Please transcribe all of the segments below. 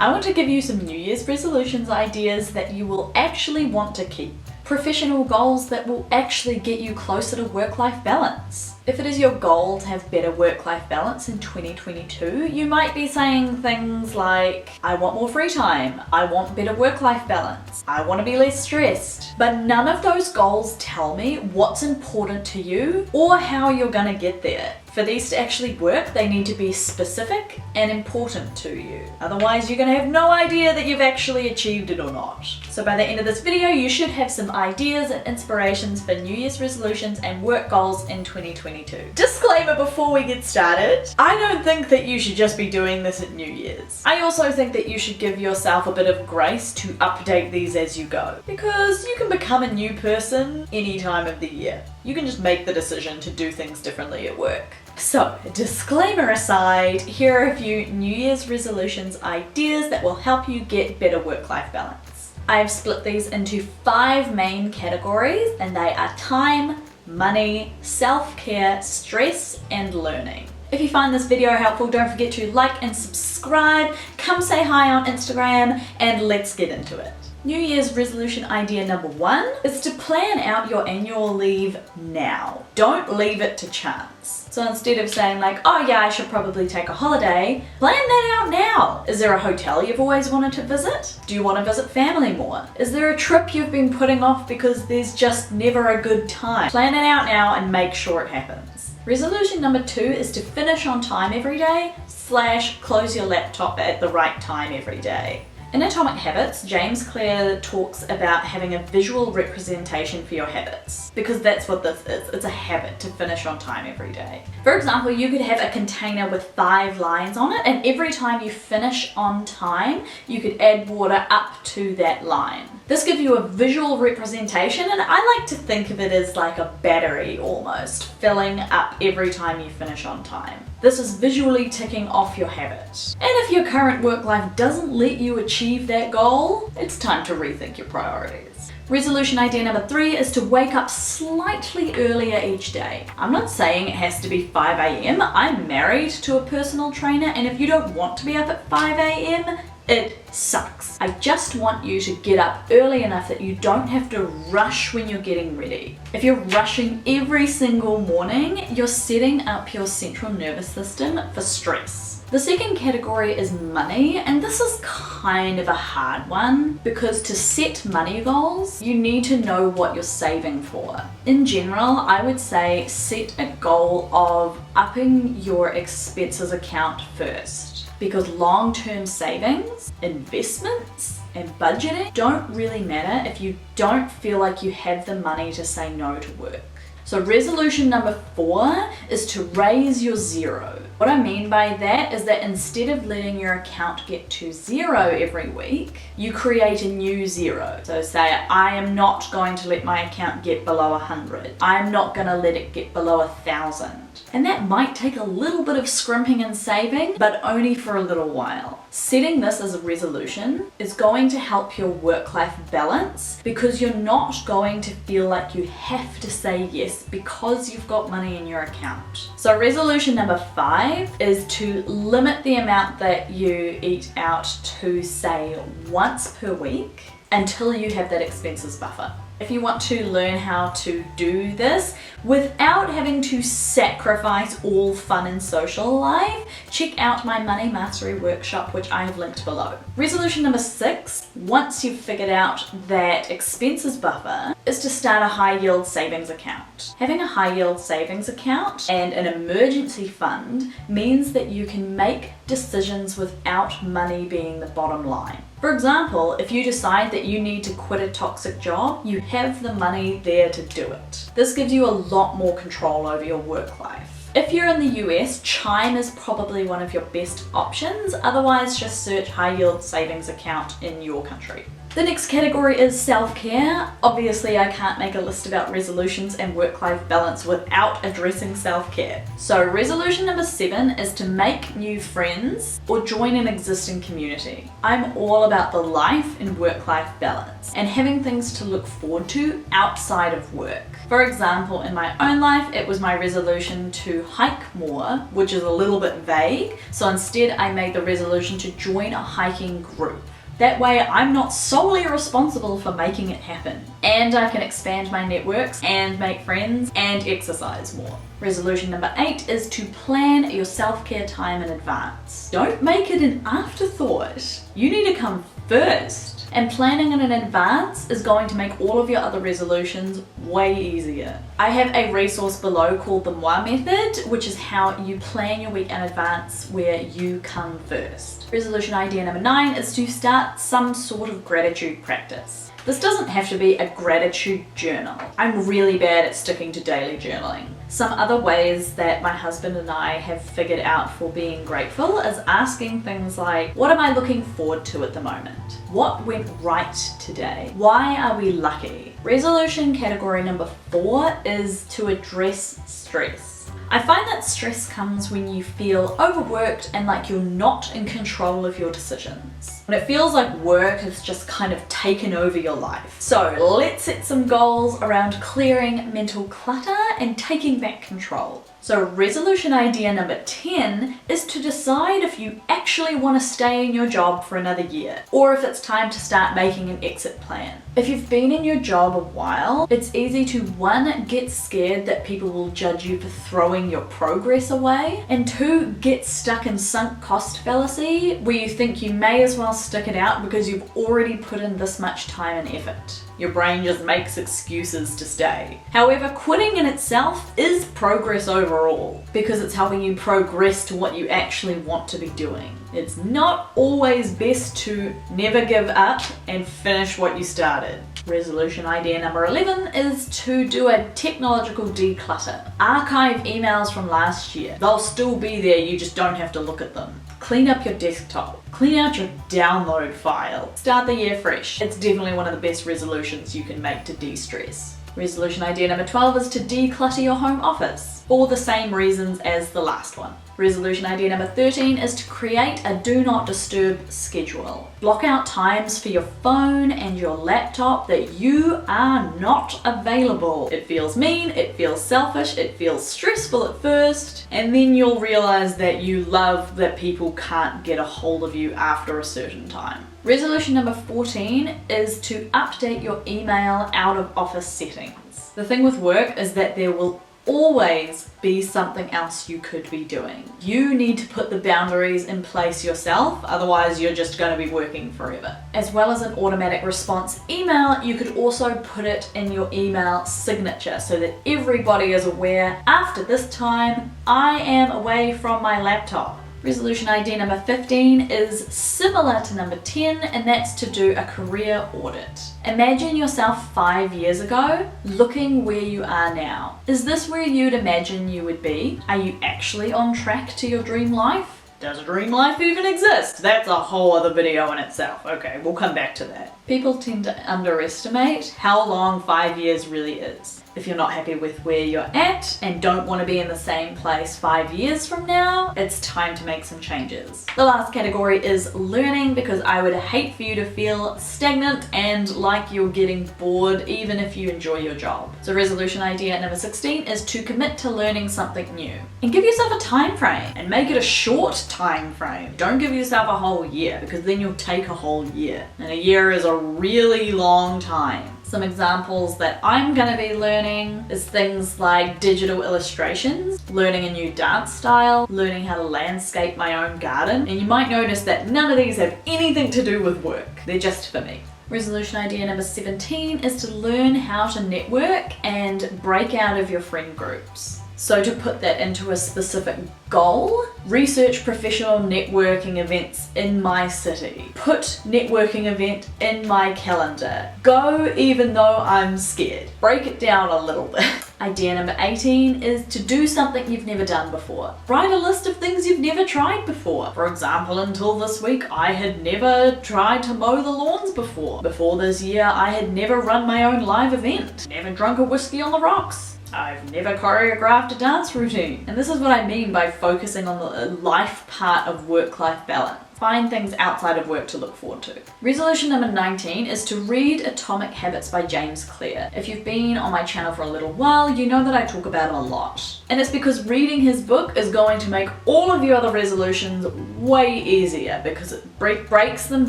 I want to give you some New Year's resolutions ideas that you will actually want to keep. Professional goals that will actually get you closer to work-life balance. If it is your goal to have better work-life balance in 2022, you might be saying things like, I want more free time, I want better work-life balance, I want to be less stressed. But none of those goals tell me what's important to you or how you're gonna get there. For these to actually work, they need to be specific and important to you. Otherwise, you're gonna have no idea that you've actually achieved it or not. So by the end of this video, you should have some ideas and inspirations for New Year's resolutions and work goals in 2022. Disclaimer before we get started, I don't think that you should just be doing this at New Year's. I also think that you should give yourself a bit of grace to update these as you go, because you can become a new person any time of the year. You can just make the decision to do things differently at work. So, disclaimer aside, here are a few New Year's resolutions ideas that will help you get better work-life balance. I've split these into 5 main categories, and they are time, money, self-care, stress, and learning. If you find this video helpful, don't forget to like and subscribe, come say hi on Instagram, and let's get into it. New Year's resolution idea number 1 is to plan out your annual leave now. Don't leave it to chance. So instead of saying like, oh yeah, I should probably take a holiday, plan that out now. Is there a hotel you've always wanted to visit? Do you want to visit family more? Is there a trip you've been putting off because there's just never a good time? Plan it out now and make sure it happens. Resolution number 2 is to finish on time every day / close your laptop at the right time every day. In Atomic Habits, James Clear talks about having a visual representation for your habits, because that's what this is. It's a habit to finish on time every day. For example, you could have a container with 5 lines on it, and every time you finish on time, you could add water up to that line. This gives you a visual representation, and I like to think of it as like a battery almost, filling up every time you finish on time. This is visually ticking off your habit. And if your current work life doesn't let you achieve that goal, it's time to rethink your priorities. Resolution idea number 3 is to wake up slightly earlier each day. I'm not saying it has to be 5 a.m. I'm married to a personal trainer, and if you don't want to be up at 5 a.m., it sucks. I just want you to get up early enough that you don't have to rush when you're getting ready. If you're rushing every single morning, you're setting up your central nervous system for stress. The second category is money, and this is kind of a hard one because to set money goals, you need to know what you're saving for. In general, I would say set a goal of upping your expenses account first, because long-term savings, investments, and budgeting don't really matter if you don't feel like you have the money to say no to work. So resolution number 4 is to raise your zero. What I mean by that is that instead of letting your account get to 0 every week, you create a new 0. So say, I am not going to let my account get below 100. I'm not going to let it get below 1,000. And that might take a little bit of scrimping and saving, but only for a little while. Setting this as a resolution is going to help your work-life balance because you're not going to feel like you have to say yes because you've got money in your account. So resolution number 5 is to limit the amount that you eat out to, say, once per week until you have that expenses buffer. If you want to learn how to do this without having to sacrifice all fun and social life, check out my Money Mastery workshop, which I have linked below. Resolution number 6, once you've figured out that expenses buffer, is to start a high yield savings account. Having a high yield savings account and an emergency fund means that you can make decisions without money being the bottom line. For example, if you decide that you need to quit a toxic job, you have the money there to do it. This gives you a lot more control over your work life. If you're in the US, Chime is probably one of your best options. Otherwise, just search high yield savings account in your country. The next category is self-care. Obviously, I can't make a list about resolutions and work-life balance without addressing self-care. So resolution number 7 is to make new friends or join an existing community. I'm all about the life and work-life balance and having things to look forward to outside of work. For example, in my own life, it was my resolution to hike more, which is a little bit vague. So instead, I made the resolution to join a hiking group. That way I'm not solely responsible for making it happen. And I can expand my networks and make friends and exercise more. Resolution number 8 is to plan your self-care time in advance. Don't make it an afterthought. You need to come first. And planning in advance is going to make all of your other resolutions way easier. I have a resource below called the Moi Method, which is how you plan your week in advance where you come first. Resolution idea number 9 is to start some sort of gratitude practice. This doesn't have to be a gratitude journal. I'm really bad at sticking to daily journaling. Some other ways that my husband and I have figured out for being grateful is asking things like, what am I looking forward to at the moment? What went right today? Why are we lucky? Resolution category number 4 is to address stress. I find that stress comes when you feel overworked and like you're not in control of your decisions. When it feels like work has just kind of taken over your life. So let's set some goals around clearing mental clutter and taking back control. So resolution idea number 10 is to decide if you actually want to stay in your job for another year, or if it's time to start making an exit plan. If you've been in your job a while, it's easy to 1, get scared that people will judge you for throwing your progress away, and 2, get stuck in sunk cost fallacy, where you think you may as well stick it out because you've already put in this much time and effort. Your brain just makes excuses to stay. However, quitting in itself is progress overall, because it's helping you progress to what you actually want to be doing. It's not always best to never give up and finish what you started. Resolution idea number 11 is to do a technological declutter. Archive emails from last year. They'll still be there, you just don't have to look at them. Clean up your desktop. Clean out your download file. Start the year fresh. It's definitely one of the best resolutions you can make to de-stress. Resolution idea number 12 is to declutter your home office, for the same reasons as the last one. Resolution idea number 13 is to create a do not disturb schedule. Block out times for your phone and your laptop that you are not available. It feels mean, it feels selfish, it feels stressful at first, and then you'll realize that you love that people can't get a hold of you after a certain time. Resolution number 14 is to update your email out of office settings. The thing with work is that there will always be something else you could be doing. You need to put the boundaries in place yourself, otherwise you're just going to be working forever. As well as an automatic response email, you could also put it in your email signature so that everybody is aware, after this time, I am away from my laptop. Resolution idea number 15 is similar to number 10, and that's to do a career audit. Imagine yourself 5 years ago, looking where you are now. Is this where you'd imagine you would be? Are you actually on track to your dream life? Does a dream life even exist? That's a whole other video in itself. Okay, we'll come back to that. People tend to underestimate how long 5 years really is. If you're not happy with where you're at and don't want to be in the same place 5 years from now, it's time to make some changes. The last category is learning, because I would hate for you to feel stagnant and like you're getting bored even if you enjoy your job. So resolution idea number 16 is to commit to learning something new. And give yourself a time frame, and make it a short time frame. Don't give yourself a whole year, because then you'll take a whole year. And a year is a really long time. Some examples that I'm going to be learning is things like digital illustrations, learning a new dance style, learning how to landscape my own garden. And you might notice that none of these have anything to do with work. They're just for me. Resolution idea number 17 is to learn how to network and break out of your friend groups. So to put that into a specific goal, research professional networking events in my city. Put networking event in my calendar. Go even though I'm scared. Break it down a little bit. Idea number 18 is to do something you've never done before. Write a list of things you've never tried before. For example, until this week, I had never tried to mow the lawns before. Before this year, I had never run my own live event. Never drunk a whiskey on the rocks. I've never choreographed a dance routine. And this is what I mean by focusing on the life part of work-life balance. Find things outside of work to look forward to. Resolution number 19 is to read Atomic Habits by James Clear. If you've been on my channel for a little while, you know that I talk about him a lot. And it's because reading his book is going to make all of your other resolutions way easier because it breaks them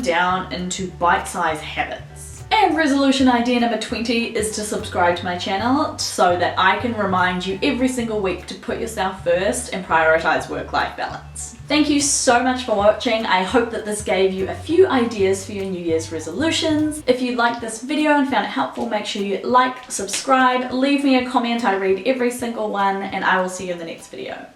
down into bite-sized habits. And resolution idea number 20 is to subscribe to my channel so that I can remind you every single week to put yourself first and prioritize work-life balance. Thank you so much for watching. I hope that this gave you a few ideas for your New Year's resolutions. If you liked this video and found it helpful, make sure you like, subscribe, leave me a comment. I read every single one, and I will see you in the next video.